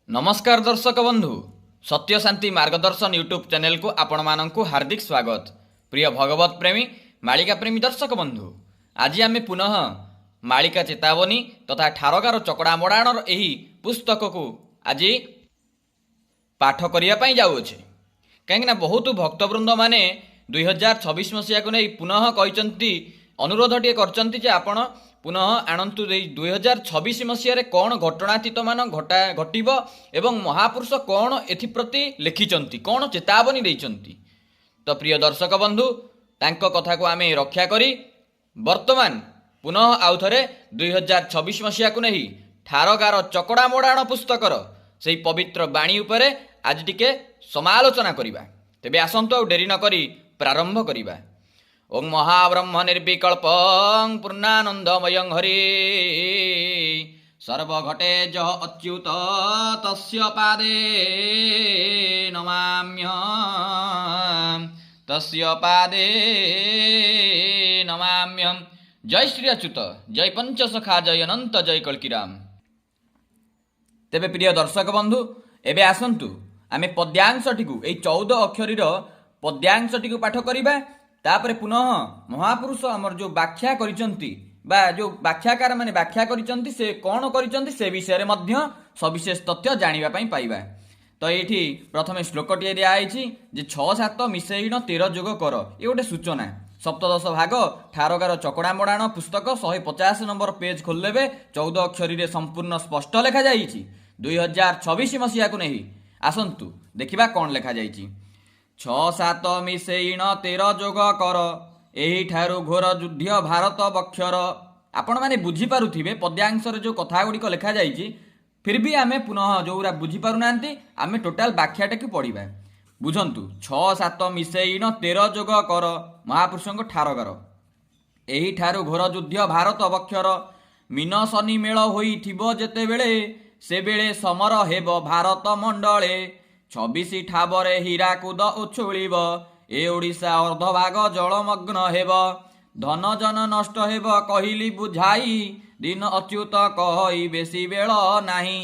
नमस्कार दर्शक बंधु सत्य शांति मार्गदर्शन यूट्यूब चैनल को आपण मानक हार्दिक स्वागत। प्रिय भगवत प्रेमी मालिका प्रेमी दर्शक बंधु आज आम पुनः मालिका चेतावनी तथा ठारगार चकड़ा मोड़ाणर यही पुस्तक को आज पाठ करने जाऊे कहीं बहुत भक्तवृंद मैंने 2026 मसीहा को नहीं पुनः कहते अनुरोध टे कर आपण पुनः आणंतु 2026 मसीह कौन घटनातीत मान घटव एवं महापुरुष कौन एप्रति लिखिं कौन चेतावनी देइचंती। तो प्रिय दर्शक बंधु तांको कथा को आम रक्षा करी वर्तमान पुनः आउ थे 2026 मसीहा को नहीं ठारगार चकड़ा मोड़ाण पुस्तकर से पवित्र बाणी उपरे आज टिके समालोचना करिबा। तेबे आसंतु डेरी न करी प्रारंभ करिबा। ओं महाब्रह्म निर्विकल्पं पूर्णानंदमयं हरि सर्वघटे ज अच्युत तस्य पादे नमाम्यहम् तस्य पादे नमाम्यहम्। जय श्री अच्युत जय पंचसखा जय अनंत जय कल्कीराम। तेबे प्रिय दर्शक बंधु एबे आसंतु आमे पद्यांशटी को 14 अक्षरीर पद्यांशटी को पाठ करिबा। तापर पुनः महापुरुष आमर जो व्याख्या करिसंती बा जो व्याख्याकार माने व्याख्या करिसंती से कौन करिसंती से विषय मध्य सविशेष तथ्य जानिबा पई पाइबा। तो ये प्रथम श्लोकटी दिखाई जे 6-7 मिसेइन 13 जोग कर ये गोटे सूचना। सप्तदश भाग ठारगार चकड़ा मोड़ाण पुस्तक 150 नंबर पेज खोलदेवे 14 अक्षरी संपूर्ण स्पष्ट लिखा जाइछि 2026 मसीहा को नहीं। आसंतु देखिबा कौन लिखा जाइछि। 6-7 मिसेइन 13 जोग कर एही ठारू घोर युद्ध भारत बक्षर। आपण माने बुझी पारुथिबे पद्यांशर जो कथा गुड़िक लिखा जाइछि फिर भी आमे पुनः जोरा बुझी पारु नांती आमे टोटाल व्याख्याटा की पढ़िबा। बुझंतु 6-7 मिसेइन 13 जोग कर महापुरुषଙ୍କ ठारगार एही ठारू घोर युद्ध भारत बक्षर मीन शनि मेल होइथिबो जेतेबेले सेबेले समर हेब भारत मंडले 26 ठाबरे हीराकुद उछुलिब ए ओडिशा अर्धभाग जलमग्न हेब धन जन नष्ट हेब कहिली बुझाई दिन अच्युत कहि बेसी बेल नाही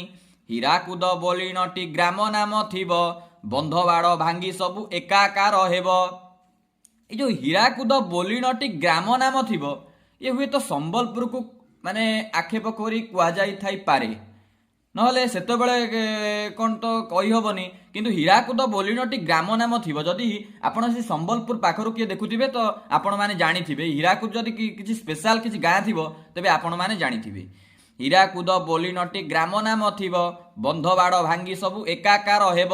हीराकुद बोलिनटी ग्राम नाम थिब बंधवाड़ भांगी सबु एकाकार हेब। ये जो हीराकुद बोलिनटी ग्राम नाम थिब ये हुए तो संबलपुर को माने आक्षेप करी कुआ जाई थाई पारे नहले सेतबेले कौन तो कही हेनी किंतु हीराकुद बोलिनटी ग्राम नाम थिब जदि आपण से संबलपुर पाखरु किए देखुथिबे तो आपण माने जानिथिबे हीराकुद जदि किछि स्पेशल किछि गाँ थिबो तबे आपण माने जानिथिबे हीराकुद बोलिनटी ग्राम नाम थिब बंधवाड़ भांगी सबु एकाकार हेब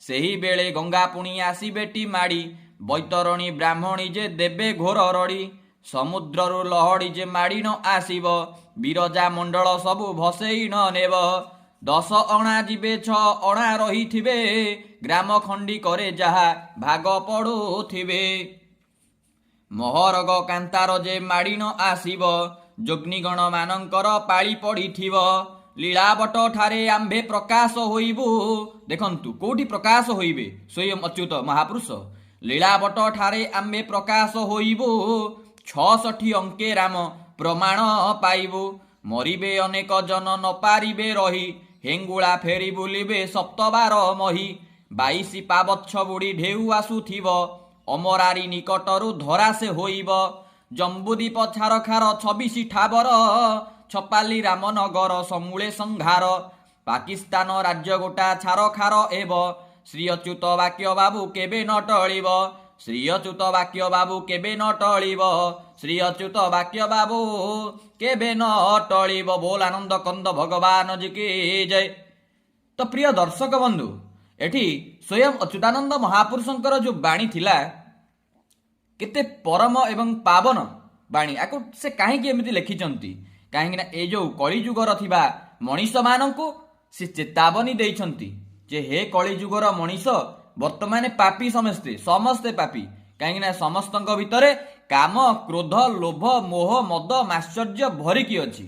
सेही बेले गंगा पुणी आसीबेटी माड़ी बैतरणी ब्राह्मणी जे देबे घोर रड़ी समुद्ररु लहड़ी जे माड़ी न आसीब बिरजा मंडल सबु भसेई न नेब 10 अणा जीवे 6 अणा रही ग्राम खंडी करे जहा भाग पड़ुथिबे महरग कांतार जे माड़ी न आसीब जोग्निगण मानंकर पाली पड़िथिब लीलावट ठारे आंभे प्रकाश होइबु। देखंतु कोठी प्रकाश होइबे स्वयं अच्युत महापुरुष लीलावट ठारे आंभे प्रकाश होइबु 66 अंके राम प्रमाण पाइबु मरिबे अनेक जन न पारिबे रही हेंगुला फेरी बुलिबे सप्तबार मही 22 पावच्छ बुड़ी ढेउ आसुथिब अमरारी निकटरु धरा से होइब जम्बुदीप छार खार 26 ठाबर छपाली रामनगर समूले संघार पाकिस्तान राज्य गोटा छार खार एब श्री अच्युत वाक्य बाबू केबे न टळिब श्री अच्युत वाक्य बाबू केबे न टळिब श्री अच्युत वाक्य बाबू केबे न टळिब। बोल आनंद कंद भगवान जी की जय। तो प्रिय दर्शक बंधु एठी स्वयं अच्युतानंद महापुरुषंकर जो बाणी थिला केते परम एवं पावन बाणी आको से काहेकि एमिति लिखिचंती काहेकि ना ए जो कलिजुगर थिबा मनीष मानंकु से चेतावनी देइछंती जे हे कलिजुगर मनीष वर्तमान पापी समस्ते समस्ते पापी कहीं समस्त भितर काम क्रोध लोभ मोह मद माश्चर्य भरिकी अच्छी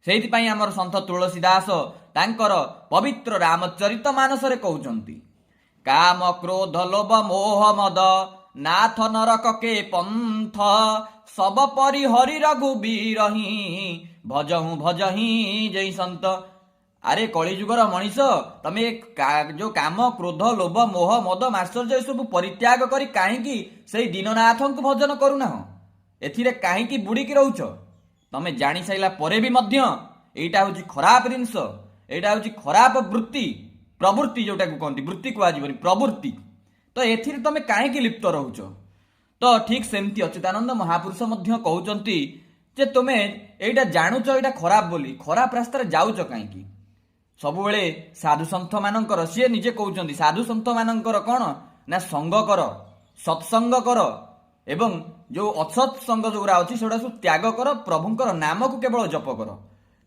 से आमर सन्थ तुलसीदास तांकर पवित्र रामचरित मानस कहते काम क्रोध लोभ मोह मद नाथ नरक के पंथ सब परि हरि रघुबीर भजहु भजही जय संत ଆରେ କଳିଯୁଗର ମଣିଷ, ତମେ ଯୋଉ କାମ କ୍ରୋଧ ଲୋଭ ମୋହ ମଦ ମାଶ୍ଚର୍ଯ୍ୟ ଏସବୁ ପରିତ୍ୟାଗ କରି କାହିଁକି ସେଇ ଦୀନନାଥଙ୍କୁ ଭଜନ କରୁନାହଁ? ଏଥିରେ କାହିଁକି ବୁଡ଼ିକି ରହୁଛ? ତମେ ଜାଣି ସାରିଲା ପରେ ବି ମଧ୍ୟ ଏଇଟା ହଉଛି ଖରାପ ଜିନିଷ, ଏଇଟା ହଉଛି ଖରାପ ବୃତ୍ତି, ପ୍ରବୃତ୍ତି, ଯୋଉଟାକୁ କହନ୍ତି, ବୃତ୍ତି କୁହାଯିବନି, ପ୍ରବୃତ୍ତି। ତ ଏଥିରେ ତମେ କାହିଁକି ଲିପ୍ତ ରହୁଛ? ତ ଠିକ ସେମିତି ଅଚ୍ୟୁତାନନ୍ଦ ମହାପୁରୁଷ ମଧ୍ୟ କହୁଛନ୍ତି ଯେ ତୁମେ ଏଇଟା ଜାଣୁଛ ଏଇଟା ଖରାପ ବୋଲି, ଖରାପ ରାସ୍ତାରେ ଯାଉଛ କାହିଁକି? ସବୁବେଳେ ସାଧୁସନ୍ଥ ମାନଙ୍କର, ସିଏ ନିଜେ କହୁଛନ୍ତି ସାଧୁସନ୍ଥ ମାନଙ୍କର କ'ଣ ନା ସଙ୍ଗ କର, ସତ୍ସଙ୍ଗ କର, ଏବଂ ଯୋଉ ଅସତ୍ ସଙ୍ଗ ଯୋଉଗୁରା ଅଛି ସେଗୁଡ଼ା ସବୁ ତ୍ୟାଗ କର, ପ୍ରଭୁଙ୍କର ନାମକୁ କେବଳ ଜପ କର।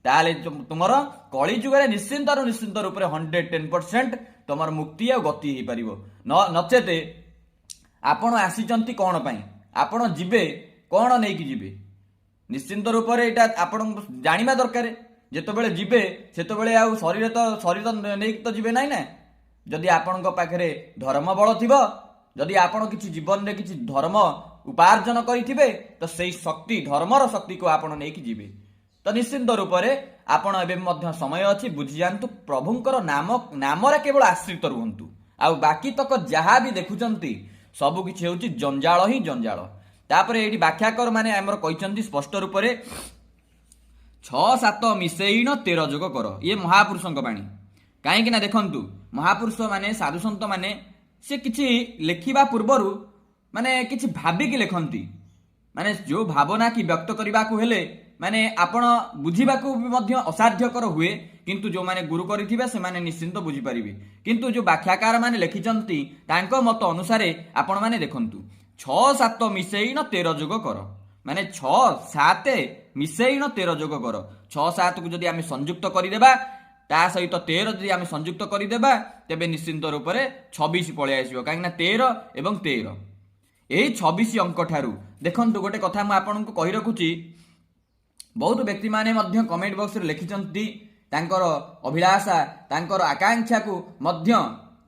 ତାହେଲେ ତୁମର କଳିଯୁଗରେ ନିଶ୍ଚିନ୍ତ ରୂପରେ 110% ତୁମର ମୁକ୍ତି ଆଉ ଗତି ହେଇପାରିବ। ନଚେତ ଆପଣ ଆସିଛନ୍ତି କ'ଣ ପାଇଁ, ଆପଣ ଯିବେ କ'ଣ ନେଇକି ଯିବେ? ନିଶ୍ଚିନ୍ତ ରୂପରେ ଏଇଟା ଆପଣ ଜାଣିବା ଦରକାର। ଯେତେବେଳେ ଯିବେ ସେତେବେଳେ ଆଉ ଶରୀର ନେଇକି ତ ଯିବେ ନାହିଁ ନା। ଯଦି ଆପଣଙ୍କ ପାଖରେ ଧର୍ମ ବଳ ଥିବ, ଯଦି ଆପଣ କିଛି ଜୀବନରେ କିଛି ଧର୍ମ ଉପାର୍ଜନ କରିଥିବେ, ତ ସେଇ ଶକ୍ତି, ଧର୍ମର ଶକ୍ତିକୁ ଆପଣ ନେଇକି ଯିବେ। ତ ନିଶ୍ଚିନ୍ତ ରୂପରେ ଆପଣ ଏବେ ମଧ୍ୟ ସମୟ ଅଛି, ବୁଝିଯାଆନ୍ତୁ, ପ୍ରଭୁଙ୍କର ନାମରେ କେବଳ ଆଶ୍ରିତ ରୁହନ୍ତୁ। ଆଉ ବାକି ତକ ଯାହା ବି ଦେଖୁଛନ୍ତି ସବୁ କିଛି ହେଉଛି ଜଞ୍ଜାଳ ହିଁ ଜଞ୍ଜାଳ। ତାପରେ ଏଇଠି ବ୍ୟାଖ୍ୟାକର ମାନେ ଆମର କହିଛନ୍ତି ସ୍ପଷ୍ଟ ରୂପରେ 6-7 ମିଶେଇଣ 13 ଯୋଗ କର। ଇଏ ମହାପୁରୁଷଙ୍କ ବାଣୀ। କାହିଁକି ନା ଦେଖନ୍ତୁ, ମହାପୁରୁଷ ମାନେ ସାଧୁସନ୍ଥ ମାନେ ସେ କିଛି ଲେଖିବା ପୂର୍ବରୁ ମାନେ କିଛି ଭାବିକି ଲେଖନ୍ତି। ମାନେ ଯୋଉ ଭାବନା କି ବ୍ୟକ୍ତ କରିବାକୁ ହେଲେ ମାନେ ଆପଣ ବୁଝିବାକୁ ବି ମଧ୍ୟ ଅସାଧ୍ୟକର ହୁଏ, କିନ୍ତୁ ଯୋଉମାନେ ଗୁରୁ କରିଥିବେ ସେମାନେ ନିଶ୍ଚିନ୍ତ ବୁଝିପାରିବେ। କିନ୍ତୁ ଯୋଉ ବ୍ୟାଖ୍ୟାକାର ମାନେ ଲେଖିଛନ୍ତି ତାଙ୍କ ମତ ଅନୁସାରେ ଆପଣ ମାନେ ଦେଖନ୍ତୁ, 6-7 ମିଶେଇଣ 13 ଯୋଗ କର, ମାନେ 6-7 ମିଶେଇଣ 13 ଯୋଗ କର। 6-7କୁ ଯଦି ଆମେ ସଂଯୁକ୍ତ କରିଦେବା, ତା ସହିତ 13 ଯଦି ଆମେ ସଂଯୁକ୍ତ କରିଦେବା, ତେବେ ନିଶ୍ଚିନ୍ତ ରୂପରେ 26 ପଳେଇ ଆସିବ। କାହିଁକି ନା 13 ଏବଂ 13 ଏହି 26 ଅଙ୍କ ଠାରୁ ଦେଖନ୍ତୁ, ଗୋଟେ କଥା ମୁଁ ଆପଣଙ୍କୁ କହି ରଖୁଛି, ବହୁତ ବ୍ୟକ୍ତିମାନେ ମଧ୍ୟ କମେଣ୍ଟ ବକ୍ସରେ ଲେଖିଛନ୍ତି ତାଙ୍କର ଅଭିଳାଷା, ତାଙ୍କର ଆକାଂକ୍ଷାକୁ ମଧ୍ୟ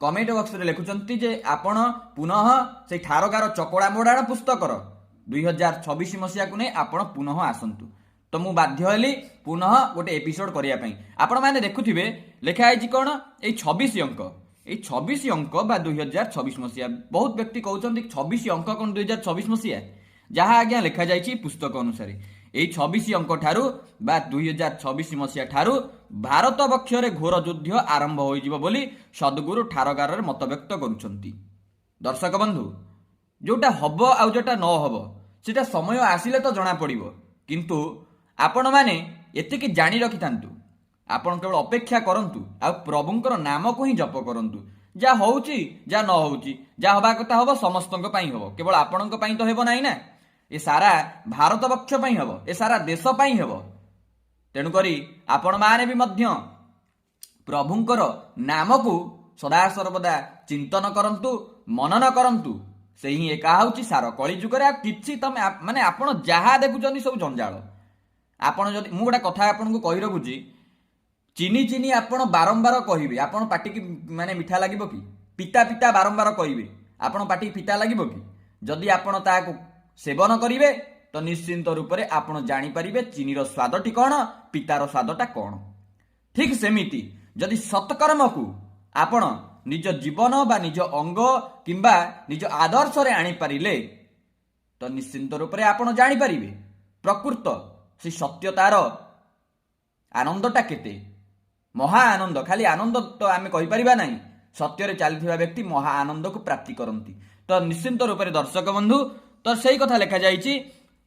କମେଣ୍ଟ ବକ୍ସରେ ଲେଖୁଛନ୍ତି ଯେ ଆପଣ ପୁନଃ ସେଇ ଠାରଗାର ଚକଡ଼ା ମୋଡ଼ାଣ ପୁସ୍ତକର 2026 ମସିହାକୁ ନେଇ ଆପଣ ପୁନଃ ଆସନ୍ତୁ। ତ ମୁଁ ବାଧ୍ୟ ହେଲି ପୁନଃ ଗୋଟେ ଏପିସୋଡ କରିବା ପାଇଁ। ଆପଣମାନେ ଦେଖୁଥିବେ ଲେଖା ହେଇଛି କ'ଣ, ଏଇ 26 ଅଙ୍କ, ଏଇ 26 ଅଙ୍କ ବା 2026 ମସିହା। ବହୁତ ବ୍ୟକ୍ତି କହୁଛନ୍ତି 26 ଅଙ୍କ କ'ଣ 2026 ମସିହା? ଯାହା ଆଜ୍ଞା ଲେଖାଯାଇଛି ପୁସ୍ତକ ଅନୁସାରେ ଏଇ 26 ଅଙ୍କ ଠାରୁ ବା 2026 ମସିହା ଠାରୁ ଭାରତ ବକ୍ଷରେ ଘୋର ଯୁଦ୍ଧ ଆରମ୍ଭ ହୋଇଯିବ ବୋଲି ସଦ୍ଗୁରୁ ଠାରଗାରରେ ମତବ୍ୟକ୍ତ କରୁଛନ୍ତି। ଦର୍ଶକ ବନ୍ଧୁ, ଯୋଉଟା ହବ ଆଉ ଯୋଉଟା ନ ହବ ସେଟା ସମୟ ଆସିଲେ ତ ଜଣା ପଡ଼ିବ। କିନ୍ତୁ ଆପଣମାନେ ଏତିକି ଜାଣି ରଖିଥାନ୍ତୁ, ଆପଣ କେବଳ ଅପେକ୍ଷା କରନ୍ତୁ ଆଉ ପ୍ରଭୁଙ୍କର ନାମକୁ ହିଁ ଜପ କରନ୍ତୁ। ଯାହା ହଉଛି ଯାହା ନ ହଉଛି, ଯାହା ହବା କଥା ହବ, ସମସ୍ତଙ୍କ ପାଇଁ ହବ, କେବଳ ଆପଣଙ୍କ ପାଇଁ ତ ହେବ ନାହିଁ ନା। ଏ ସାରା ଭାରତ ବର୍ଷ ପାଇଁ ହବ, ଏ ସାରା ଦେଶ ପାଇଁ ହବ। ତେଣୁକରି ଆପଣମାନେ ବି ମଧ୍ୟ ପ୍ରଭୁଙ୍କର ନାମକୁ ସଦାସର୍ବଦା ଚିନ୍ତନ କରନ୍ତୁ, ମନନ କରନ୍ତୁ। ସେଇ ହିଁ ଏକା ହେଉଛି ସାର। କଳିଯୁଗରେ ଆଉ କିଛି ତମେ ମାନେ ଆପଣ ଯାହା ଦେଖୁଛନ୍ତି ସବୁ ଜଞ୍ଜାଳ। ଆପଣ ଯଦି, ମୁଁ ଗୋଟେ କଥା ଆପଣଙ୍କୁ କହି ରଖୁଛି, ଚିନି ଆପଣ ବାରମ୍ବାର କହିବେ, ଆପଣ ପାଟିକି ମାନେ ମିଠା ଲାଗିବ କି? ପିତା ବାରମ୍ବାର କହିବେ, ଆପଣ ପାଟିକି ପିତା ଲାଗିବ କି? ଯଦି ଆପଣ ତାହାକୁ ସେବନ କରିବେ ତ ନିଶ୍ଚିନ୍ତ ରୂପରେ ଆପଣ ଜାଣିପାରିବେ ଚିନିର ସ୍ୱାଦଟି କ'ଣ, ପିତାର ସ୍ୱାଦଟା କ'ଣ। ଠିକ ସେମିତି ଯଦି ସତ୍କର୍ମକୁ ଆପଣ ନିଜ ଜୀବନ ବା ନିଜ ଅଙ୍ଗ କିମ୍ବା ନିଜ ଆଦର୍ଶରେ ଆଣିପାରିଲେ ତ ନିଶ୍ଚିନ୍ତ ରୂପରେ ଆପଣ ଜାଣିପାରିବେ ପ୍ରକୃତ ସେ ସତ୍ୟତାର ଆନନ୍ଦଟା କେତେ। ମହା ଆନନ୍ଦ, ଖାଲି ଆନନ୍ଦ ତ ଆମେ କହିପାରିବା ନାହିଁ, ସତ୍ୟରେ ଚାଲିଥିବା ବ୍ୟକ୍ତି ମହା ଆନନ୍ଦକୁ ପ୍ରାପ୍ତି କରନ୍ତି। ତ ନିଶ୍ଚିନ୍ତ ରୂପରେ ଦର୍ଶକ ବନ୍ଧୁ, ତ ସେଇ କଥା ଲେଖାଯାଇଛି,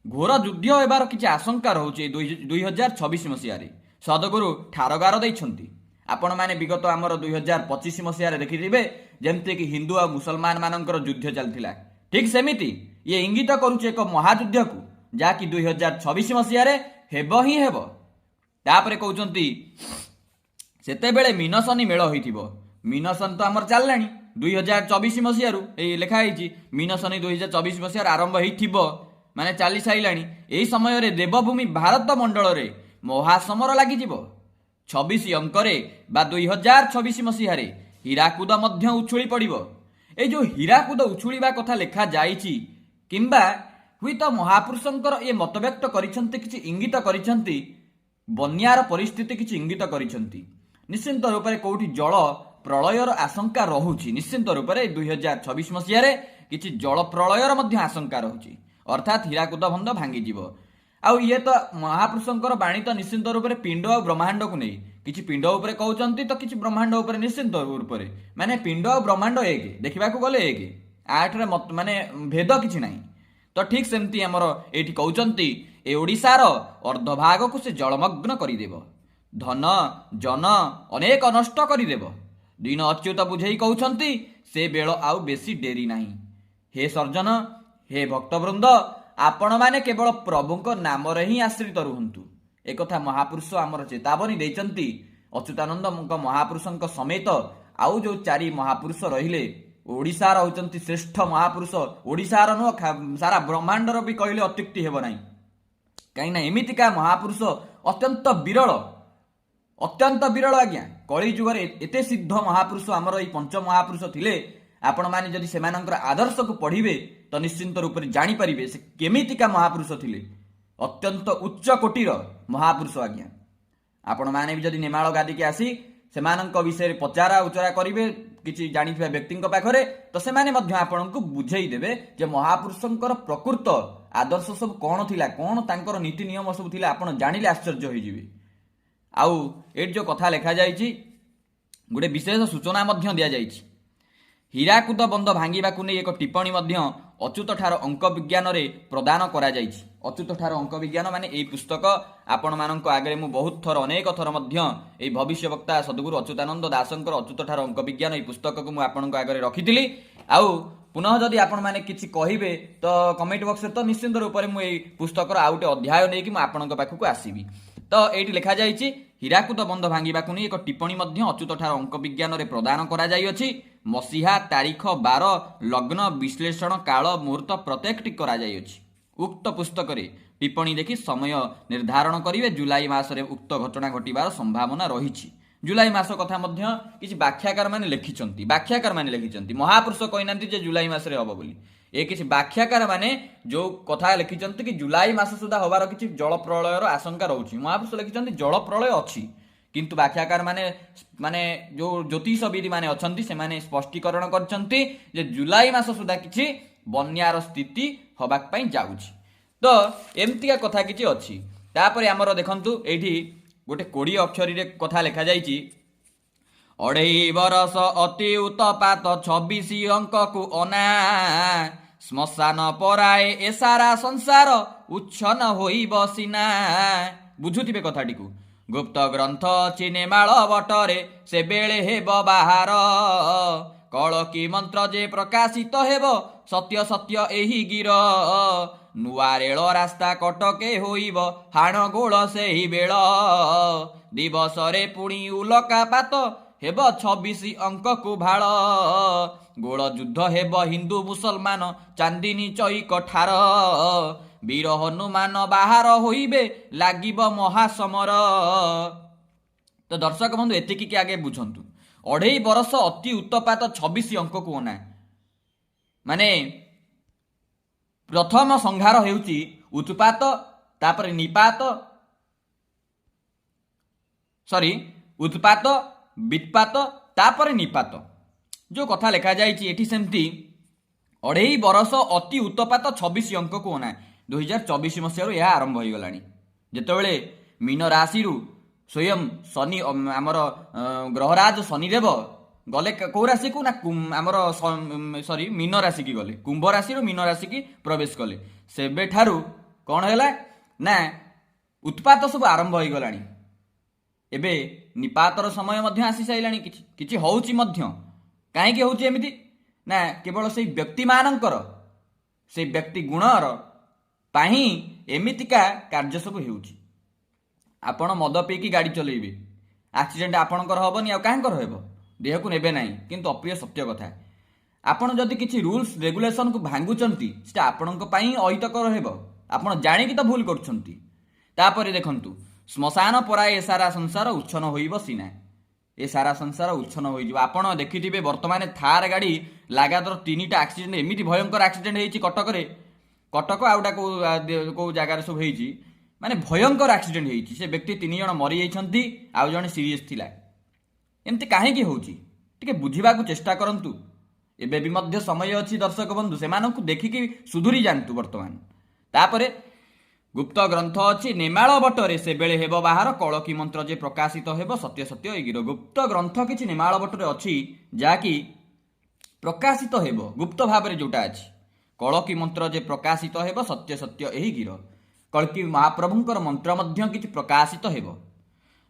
ଘୋର ଯୁଦ୍ଧ ହେବାର କିଛି ଆଶଙ୍କା ରହୁଛି 2026 ମସିହାରେ। ସଦ୍ଗୁରୁ ଠାରଗାର ଦେଇଛନ୍ତି। ଆପଣମାନେ ବିଗତ ଆମର 2025 ମସିହାରେ ଦେଖିଥିବେ ଯେମିତିକି ହିନ୍ଦୁ ଆଉ ମୁସଲମାନ ମାନଙ୍କର ଯୁଦ୍ଧ ଚାଲିଥିଲା। ଠିକ ସେମିତି ଇଏ ଇଙ୍ଗିତ କରୁଛି ଏକ ମହାଯୁଦ୍ଧକୁ, ଯାହାକି 2026 ମସିହାରେ ହେବ ହିଁ ହେବ। ତାପରେ କହୁଛନ୍ତି ସେତେବେଳେ ମିନସନି ମେଳ ହୋଇଥିବ। ମିନସନ ତ ଆମର ଚାଲିଲାଣି 2024 ମସିହାରୁ, ଏଇ ଲେଖା ହେଇଛି ମିନସନି 2024 ମସିହାରେ ଆରମ୍ଭ ହେଇଥିବ, ମାନେ ଚାଲି ସାରିଲାଣି। ଏହି ସମୟରେ ଦେବଭୂମି ଭାରତ ମଣ୍ଡଳରେ ମହାସମର ଲାଗିଯିବ। 26 ଅଙ୍କରେ ବା 2026 ମସିହାରେ ହୀରାକୁଦ ମଧ୍ୟ ଉଛୁଳି ପଡ଼ିବ। ଏଇ ଯୋଉ ହୀରାକୁଦ ଉଛୁଳିବା କଥା ଲେଖାଯାଇଛି, କିମ୍ବା ହୁଏତ ମହାପୁରୁଷଙ୍କର ଏ ମତବ୍ୟକ୍ତ କରିଛନ୍ତି, କିଛି ଇଙ୍ଗିତ କରିଛନ୍ତି, ବନ୍ୟାର ପରିସ୍ଥିତି କିଛି ଇଙ୍ଗିତ କରିଛନ୍ତି। ନିଶ୍ଚିନ୍ତ ରୂପରେ କୋଉଠି ଜଳ ପ୍ରଳୟର ଆଶଙ୍କା ରହୁଛି। ନିଶ୍ଚିନ୍ତ ରୂପରେ 2026 ମସିହାରେ କିଛି ଜଳ ପ୍ରଳୟର ମଧ୍ୟ ଆଶଙ୍କା ରହୁଛି, ଅର୍ଥାତ୍ ହୀରାକୁଦ ବନ୍ଧ ଭାଙ୍ଗିଯିବ। ଆଉ ଇଏ ତ ମହାପୁରୁଷଙ୍କର ବାଣୀ ତ ନିଶ୍ଚିନ୍ତ ରୂପରେ ପିଣ୍ଡ ଆଉ ବ୍ରହ୍ମାଣ୍ଡକୁ ନେଇ, କିଛି ପିଣ୍ଡ ଉପରେ କହୁଛନ୍ତି ତ କିଛି ବ୍ରହ୍ମାଣ୍ଡ ଉପରେ। ନିଶ୍ଚିନ୍ତ ରୂପରେ ମାନେ ପିଣ୍ଡ ଆଉ ବ୍ରହ୍ମାଣ୍ଡ ଏକ, ଦେଖିବାକୁ ଗଲେ ଏକ, ଆଠରେ ମାନେ ଭେଦ କିଛି ନାହିଁ। ତ ଠିକ୍ ସେମିତି ଆମର ଏଇଠି କହୁଛନ୍ତି ଏ ଓଡ଼ିଶାର ଅର୍ଦ୍ଧଭାଗକୁ ସେ ଜଳମଗ୍ନ କରିଦେବ, ଧନ ଜନ ଅନେକ ନଷ୍ଟ କରିଦେବ। ଦିନ ଅଚ୍ୟୁତ ବୁଝେଇ କହୁଛନ୍ତି ସେ ବେଳ ଆଉ ବେଶୀ ଡେରି ନାହିଁ। ହେ ସର୍ଜନ, ହେ ଭକ୍ତବୃନ୍ଦ, ଆପଣମାନେ କେବଳ ପ୍ରଭୁଙ୍କ ନାମରେ ହିଁ ଆଶ୍ରିତ ରୁହନ୍ତୁ। ଏକଥା ମହାପୁରୁଷ ଆମର ଚେତାବନୀ ଦେଇଛନ୍ତି। ଅଚ୍ୟୁତାନନ୍ଦଙ୍କ ମହାପୁରୁଷଙ୍କ ସମେତ ଆଉ ଯେଉଁ 4 ମହାପୁରୁଷ ରହିଲେ, ଓଡ଼ିଶାର ହେଉଛନ୍ତି ଶ୍ରେଷ୍ଠ ମହାପୁରୁଷ। ଓଡ଼ିଶାର ନୁହଁ, ସାରା ବ୍ରହ୍ମାଣ୍ଡର ବି କହିଲେ ଅତ୍ୟୁକ୍ତି ହେବ ନାହିଁ। କାହିଁକିନା ଏମିତିକା ମହାପୁରୁଷ ଅତ୍ୟନ୍ତ ବିରଳ, ଅତ୍ୟନ୍ତ ବିରଳ ଆଜ୍ଞା। କଳି ଯୁଗରେ ଏତେ ସିଦ୍ଧ ମହାପୁରୁଷ ଆମର ଏଇ ପଞ୍ଚ ମହାପୁରୁଷ ଥିଲେ। ଆପଣମାନେ ଯଦି ସେମାନଙ୍କର ଆଦର୍ଶକୁ ପଢ଼ିବେ ତ ନିଶ୍ଚିନ୍ତ ରୂପରେ ଜାଣିପାରିବେ ସେ କେମିତିକା ମହାପୁରୁଷ ଥିଲେ। ଅତ୍ୟନ୍ତ ଉଚ୍ଚ କୋଟିର ମହାପୁରୁଷ ଆଜ୍ଞା। ଆପଣମାନେ ବି ଯଦି ନେମାଳ ଗାଦିକି ଆସି ସେମାନଙ୍କ ବିଷୟରେ ପଚରା ଉଚରା କରିବେ କିଛି ଜାଣିଥିବା ବ୍ୟକ୍ତିଙ୍କ ପାଖରେ, ତ ସେମାନେ ମଧ୍ୟ ଆପଣଙ୍କୁ ବୁଝେଇ ଦେବେ ଯେ ମହାପୁରୁଷଙ୍କର ପ୍ରକୃତ ଆଦର୍ଶ ସବୁ କ'ଣ ଥିଲା, କ'ଣ ତାଙ୍କର ନୀତି ନିୟମ ସବୁ ଥିଲା। ଆପଣ ଜାଣିଲେ ଆଶ୍ଚର୍ଯ୍ୟ ହୋଇଯିବେ। ଆଉ ଏଠି ଯେଉଁ କଥା ଲେଖାଯାଇଛି, ଗୋଟେ ବିଶେଷ ସୂଚନା ମଧ୍ୟ ଦିଆଯାଇଛି। ହୀରାକୁଦ ବନ୍ଧ ଭାଙ୍ଗିବାକୁ ନେଇ ଏକ ଟିପ୍ପଣୀ ମଧ୍ୟ ଅଚ୍ୟୁତ ଠାର ଅଙ୍କ ବିଜ୍ଞାନରେ ପ୍ରଦାନ କରାଯାଇଛି। ଅଚ୍ୟୁତ ଠାର ଅଙ୍କ ବିଜ୍ଞାନ ମାନେ ଏଇ ପୁସ୍ତକ ଆପଣମାନଙ୍କ ଆଗରେ ମୁଁ ବହୁତ ଥର, ଅନେକ ଥର ମଧ୍ୟ ଏଇ ଭବିଷ୍ୟ ବକ୍ତା ସଦ୍ଗୁରୁ ଅଚ୍ୟୁତାନନ୍ଦ ଦାସଙ୍କର ଅଚ୍ୟୁତ ଠାର ଅଙ୍କ ବିଜ୍ଞାନ ଏଇ ପୁସ୍ତକକୁ ମୁଁ ଆପଣଙ୍କ ଆଗରେ ରଖିଥିଲି। ଆଉ ପୁନଃ ଯଦି ଆପଣମାନେ କିଛି କହିବେ ତ କମେଣ୍ଟ ବକ୍ସରେ, ତ ନିଶ୍ଚିନ୍ତ ରୂପରେ ମୁଁ ଏଇ ପୁସ୍ତକର ଆଉ ଗୋଟେ ଅଧ୍ୟାୟ ନେଇକି ମୁଁ ଆପଣଙ୍କ ପାଖକୁ ଆସିବି। ତ ଏଇଠି ଲେଖାଯାଇଛି ହୀରାକୁଦ ବନ୍ଧ ଭାଙ୍ଗିବାକୁ ନେଇ ଏକ ଟିପ୍ପଣୀ ମଧ୍ୟ ଅଚ୍ୟୁତ ଠାର ଅଙ୍କ ବିଜ୍ଞାନରେ ପ୍ରଦାନ କରାଯାଇଅଛି। ମସିହା, ତାରିଖ, ବାର, ଲଗ୍ନ, ବିଶ୍ଳେଷଣ, କାଳ, ମୁହୂର୍ତ୍ତ ପ୍ରତ୍ୟେକଟି କରାଯାଇଅଛି। ଉକ୍ତ ପୁସ୍ତକରେ ଟିପ୍ପଣୀ ଦେଖି ସମୟ ନିର୍ଦ୍ଧାରଣ କରିବେ। ଜୁଲାଇ ମାସରେ ଉକ୍ତ ଘଟଣା ଘଟିବାର ସମ୍ଭାବନା ରହିଛି। ଜୁଲାଇ ମାସ କଥା ମଧ୍ୟ କିଛି ବ୍ୟାଖ୍ୟାକାର ମାନେ ଲେଖିଛନ୍ତି। ମହାପୁରୁଷ କହିନାହାନ୍ତି ଯେ ଜୁଲାଇ ମାସରେ ହବ ବୋଲି। ଏ କିଛି ବ୍ୟାଖ୍ୟାକାର ମାନେ ଯେଉଁ କଥା ଲେଖିଛନ୍ତି କି ଜୁଲାଇ ମାସ ସୁଦ୍ଧା ହବାର କିଛି ଜଳ ପ୍ରଳୟର ଆଶଙ୍କା ରହୁଛି। ମହାପୁରୁଷ ଲେଖିଛନ୍ତି ଜଳ ପ୍ରଳୟ ଅଛି, କିନ୍ତୁ ବ୍ୟାଖ୍ୟାକାର ମାନେ ଯେଉଁ ଜ୍ୟୋତିଷବିଦ ମାନେ ଅଛନ୍ତି ସେମାନେ ସ୍ପଷ୍ଟୀକରଣ କରିଛନ୍ତି ଯେ ଜୁଲାଇ ମାସ ସୁଦ୍ଧା କିଛି ବନ୍ୟାର ସ୍ଥିତି ହେବା ପାଇଁ ଯାଉଛି। ତ ଏମିତିକା କଥା କିଛି ଅଛି। ତାପରେ ଆମର ଦେଖନ୍ତୁ ଏଇଠି ଗୋଟେ 20 ଅକ୍ଷରୀରେ କଥା ଲେଖାଯାଇଛି। 2.5 ବରଷ ଅତି ଉତ୍ପାତ 26 ଅଙ୍କକୁ ଅନା, ଶ୍ମଶାନ ପରାଏ ଏ ସାରା ସଂସାର ଉଚ୍ଛନ୍ନ ହୋଇବ ସିନା। ବୁଝୁଥିବେ କଥାଟିକୁ। ଗୁପ୍ତ ଗ୍ରନ୍ଥ ଅଛି ନେମାଳ ବଟରେ ସେବେଳେ ହେବ ବାହାର, କଳକି ମନ୍ତ୍ର ଯେ ପ୍ରକାଶିତ ହେବ ସତ୍ୟ ସତ୍ୟ ଏହି ଗିର। ନୂଆ ରେଳ ରାସ୍ତା କଟକେ ହୋଇବ ହାଣଗୋଳ ସେହି ବେଳ, ଦିବସରେ ପୁଣି ଉଲକାପାତ ହେବ 26 ଅଙ୍କକୁ ଭାଳ। ଗୋଳ ଯୁଦ୍ଧ ହେବ ହିନ୍ଦୁ ମୁସଲମାନ ଚାନ୍ଦିନୀ ଚୈକ ଠାର, ବୀର ହନୁମାନ ବାହାର ହୋଇବେ ଲାଗିବ ମହାସମର। ତ ଦର୍ଶକ ବନ୍ଧୁ ଏତିକି କି ଆଗେ ବୁଝନ୍ତୁ। 2.5 ବରଷ ଅତି ଉତ୍ପାତ 26 ଅଙ୍କକୁ ଅନା, ମାନେ ପ୍ରଥମ ସଂହାର ହେଉଛି ଉତ୍ପାତ, ତାପରେ ନିପାତ, ଉତ୍ପାତ, ବିତ୍ପାତ, ତାପରେ ନିପାତ। ଯେଉଁ କଥା ଲେଖାଯାଇଛି ଏଠି ସେମିତି 2.5 ବରଷ ଅତି ଉତ୍ପାତ 26 ଅଙ୍କକୁ ଅନା। 2024 ମସିହାରୁ ଏହା ଆରମ୍ଭ ହୋଇଗଲାଣି। ଯେତେବେଳେ ମୀନ ରାଶିରୁ ସ୍ୱୟଂ ଶନି ଆମର ଗ୍ରହରାଜ ଶନିଦେବ ଗଲେ କେଉଁ ରାଶିକୁ ନା ଆମର ମୀନ ରାଶିକି ଗଲେ, କୁମ୍ଭ ରାଶିରୁ ମୀନ ରାଶିକି ପ୍ରବେଶ କଲେ। ସେବେଠାରୁ କ'ଣ ହେଲା ନା ଉତ୍ପାତ ସବୁ ଆରମ୍ଭ ହୋଇଗଲାଣି। ଏବେ ନିପାତର ସମୟ ମଧ୍ୟ ଆସି ସାରିଲାଣି। କିଛି ହେଉଛି ମଧ୍ୟ। କାହିଁକି ହେଉଛି ଏମିତି ନା କେବଳ ସେଇ ବ୍ୟକ୍ତିମାନଙ୍କର, ସେଇ ବ୍ୟକ୍ତି ଗୁଣର ପାଇଁ ଏମିତିକା କାର୍ଯ୍ୟ ସବୁ ହେଉଛି। ଆପଣ ମଦ ପିଇକି ଗାଡ଼ି ଚଲେଇବେ, ଆକ୍ସିଡେଣ୍ଟ ଆପଣଙ୍କର ହେବନି, ଆଉ କାହାଙ୍କର ହେବ? ଦେହକୁ ନେବେ ନାହିଁ। କିନ୍ତୁ ଅପ୍ରିୟ ସତ୍ୟ କଥା, ଆପଣ ଯଦି କିଛି ରୁଲ୍ସ ରେଗୁଲେସନକୁ ଭାଙ୍ଗୁଛନ୍ତି ସେଟା ଆପଣଙ୍କ ପାଇଁ ଅହିତକର ହେବ। ଆପଣ ଜାଣିକି ତ ଭୁଲ କରୁଛନ୍ତି। ତାପରେ ଦେଖନ୍ତୁ, ଶ୍ମଶାନ ପରାଏ ଏ ସାରା ସଂସାର ଉଚ୍ଛନ୍ନ ହୋଇବ ସିନା। ଏ ସାରା ସଂସାର ଉଚ୍ଛନ୍ନ ହୋଇଯିବ। ଆପଣ ଦେଖିଥିବେ ବର୍ତ୍ତମାନ ଥାର ଗାଡ଼ି ଲାଗାତାର 3ଟା ଆକ୍ସିଡେଣ୍ଟ, ଏମିତି ଭୟଙ୍କର ଆକ୍ସିଡେଣ୍ଟ ହେଇଛି କଟକରେ। କଟକ ଆଉଟା କେଉଁ ଜାଗାରେ ସବୁ ହେଇଛି, ମାନେ ଭୟଙ୍କର ଆକ୍ସିଡେଣ୍ଟ ହେଇଛି। ସେ ବ୍ୟକ୍ତି 3 ଜଣ ମରିଯାଇଛନ୍ତି, ଆଉ ଜଣେ ସିରିୟସ୍ ଥିଲା। ଏମିତି କାହିଁକି ହେଉଛି ଟିକେ ବୁଝିବାକୁ ଚେଷ୍ଟା କରନ୍ତୁ। ଏବେ ବି ମଧ୍ୟ ସମୟ ଅଛି ଦର୍ଶକ ବନ୍ଧୁ, ସେମାନଙ୍କୁ ଦେଖିକି ସୁଧୁରି ଯାଆନ୍ତୁ ବର୍ତ୍ତମାନ। ତାପରେ ଗୁପ୍ତ ଗ୍ରନ୍ଥ ଅଛି ନେମାଳ ବଟରେ ସେବେଳେ ହେବ ବାହାର, କଳକି ମନ୍ତ୍ର ଯେ ପ୍ରକାଶିତ ହେବ ସତ୍ୟ ସତ୍ୟ ଏ ଗିର। ଗୁପ୍ତ ଗ୍ରନ୍ଥ କିଛି ନେମାଳ ବଟରେ ଅଛି ଯାହାକି ପ୍ରକାଶିତ ହେବ ଗୁପ୍ତ ଭାବରେ ଯୋଉଟା ଅଛି। କଳକି ମନ୍ତ୍ର ଯେ ପ୍ରକାଶିତ ହେବ ସତ୍ୟ ସତ୍ୟ ଏହି ଗିର। କଳକି ମହାପ୍ରଭୁଙ୍କର ମନ୍ତ୍ର ମଧ୍ୟ କିଛି ପ୍ରକାଶିତ ହେବ।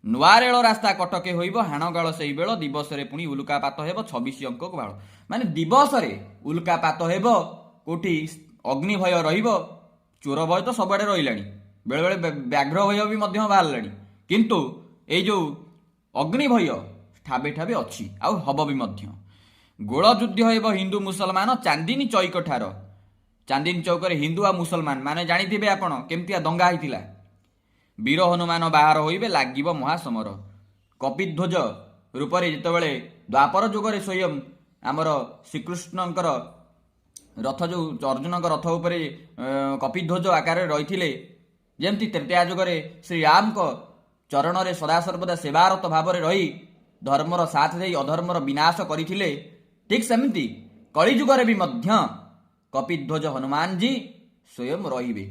ନୂଆ ରେଳ ରାସ୍ତା କଟକେ ହୋଇବ, ହାଣଗାଳ ସେଇ ବେଳ, ଦିବସରେ ପୁଣି ଉଲ୍କାପାତ ହେବ 26 ଅଙ୍କକୁ ବାଳ। ମାନେ ଦିବସରେ ଉଲ୍କାପାତ ହେବ, କୋଉଠି ଅଗ୍ନି ଭୟ ରହିବ, ଚୋର ଭୟ ତ ସବୁଆଡ଼େ ରହିଲାଣି, ବେଳେବେଳେ ବ୍ୟାଘ୍ର ଭୟ ବି ମଧ୍ୟ ବାହାରିଲାଣି, କିନ୍ତୁ ଏଇ ଯୋଉ ଅଗ୍ନି ଭୟ ଠାବେ ଠାବେ ଅଛି ଆଉ ହବ ବି ମଧ୍ୟ। ଗୋଳ ଯୁଦ୍ଧ ହେବ ହିନ୍ଦୁ ମୁସଲମାନ ଚାନ୍ଦିନୀ ଚୌକ ଠାର। ଚାନ୍ଦିନୀ ଚୌକରେ ହିନ୍ଦୁ ଆଉ ମୁସଲମାନ ମାନେ ଜାଣିଥିବେ ଆପଣ କେମିତିଆ ଦଙ୍ଗା ହେଇଥିଲା। ବୀର ହନୁମାନ ବାହାର ହୋଇବେ ଲାଗିବ ମହାସମର। କପିଧ୍ୱଜ ରୂପରେ ଯେତେବେଳେ ଦ୍ୱାପର ଯୁଗରେ ସ୍ୱୟଂ ଆମର ଶ୍ରୀକୃଷ୍ଣଙ୍କର ରଥ ଯୋଉ ଅର୍ଜୁନଙ୍କ ରଥ ଉପରେ କପିଧ୍ୱଜ ଆକାରରେ ରହିଥିଲେ, ଯେମିତି ତ୍ରେତୟା ଯୁଗରେ ଶ୍ରୀରାମଙ୍କ ଚରଣରେ ସଦାସର୍ବଦା ସେବାରତ ଭାବରେ ରହି ଧର୍ମର ସାଥ ଦେଇ ଅଧର୍ମର ବିନାଶ କରିଥିଲେ, ଠିକ୍ ସେମିତି କଳିଯୁଗରେ ବି ମଧ୍ୟ କପିଧ୍ୱଜ ହନୁମାନଜୀ ସ୍ୱୟଂ ରହିବେ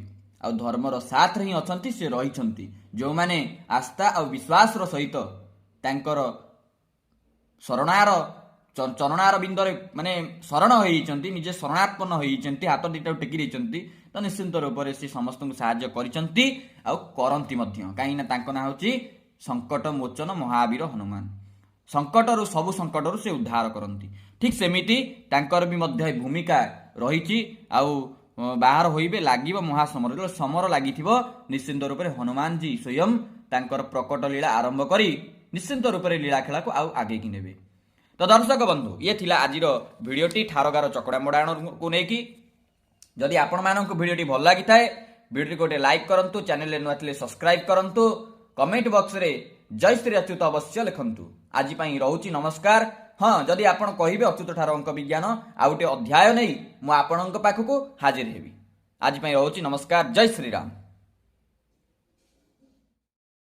ଆଉ ଧର୍ମର ସାଥରେ ହିଁ ଅଛନ୍ତି, ସେ ରହିଛନ୍ତି। ଯେଉଁମାନେ ଆସ୍ଥା ଆଉ ବିଶ୍ୱାସର ସହିତ ତାଙ୍କର ଚରଣାର ବିନ୍ଦରେ ମାନେ ଶରଣ ହୋଇଛନ୍ତି, ନିଜେ ଶରଣାତ୍ପନ୍ନ ହୋଇଛନ୍ତି, ହାତ ଦିଟାକୁ ଟେକି ଦେଇଛନ୍ତି, ତ ନିଶ୍ଚିନ୍ତ ରୂପରେ ସେ ସମସ୍ତଙ୍କୁ ସାହାଯ୍ୟ କରିଛନ୍ତି ଆଉ କରନ୍ତି ମଧ୍ୟ। କାହିଁକିନା ତାଙ୍କ ନାଁ ହେଉଛି ସଙ୍କଟ ମୋଚନ ମହାବୀର ହନୁମାନ। ସଙ୍କଟରୁ ସବୁ ସଙ୍କଟରୁ ସେ ଉଦ୍ଧାର କରନ୍ତି। ଠିକ୍ ସେମିତି ତାଙ୍କର ବି ମଧ୍ୟ ଭୂମିକା ରହିଛି। ଆଉ ବାହାର ହୋଇବେ ଲାଗିବ ମହାସମର, ଯେତେବେଳେ ସମର ଲାଗିଥିବ ନିଶ୍ଚିନ୍ତ ରୂପରେ ହନୁମାନଜୀ ସ୍ୱୟଂ ତାଙ୍କର ପ୍ରକଟ ଲୀଳା ଆରମ୍ଭ କରି ନିଶ୍ଚିନ୍ତ ରୂପରେ ଲୀଳା ଖେଳାକୁ ଆଉ ଆଗେଇକି ନେବେ। ତ ଦର୍ଶକ ବନ୍ଧୁ, ଇଏ ଥିଲା ଆଜିର ଭିଡ଼ିଓଟି ଠାରଗାର ଚକଡ଼ା ମୋଡ଼ାଣକୁ ନେଇକି। ଯଦି ଆପଣମାନଙ୍କୁ ଭିଡ଼ିଓଟି ଭଲ ଲାଗିଥାଏ ଭିଡ଼ିଓଟି ଗୋଟେ ଲାଇକ୍ କରନ୍ତୁ, ଚ୍ୟାନେଲରେ ନୂଆ ଥିଲେ ସବସ୍କ୍ରାଇବ୍ କରନ୍ତୁ, କମେଣ୍ଟ ବକ୍ସରେ ଜୟ ଶ୍ରୀ ଅଚ୍ୟୁତ ଅବଶ୍ୟ ଲେଖନ୍ତୁ। ଆଜି ପାଇଁ ରହୁଛି ନମସ୍କାର। ହଁ, ଯଦି ଆପଣ କହିବେ ଅଚ୍ୟୁତ ଠାର ଅଙ୍କ ବିଜ୍ଞାନ ଆଉ ଗୋଟେ ଅଧ୍ୟାୟ ନେଇ ମୁଁ ଆପଣଙ୍କ ପାଖକୁ ହାଜିର ହେବି। ଆଜି ପାଇଁ ରହୁଛି ନମସ୍କାର, ଜୟ ଶ୍ରୀରାମ।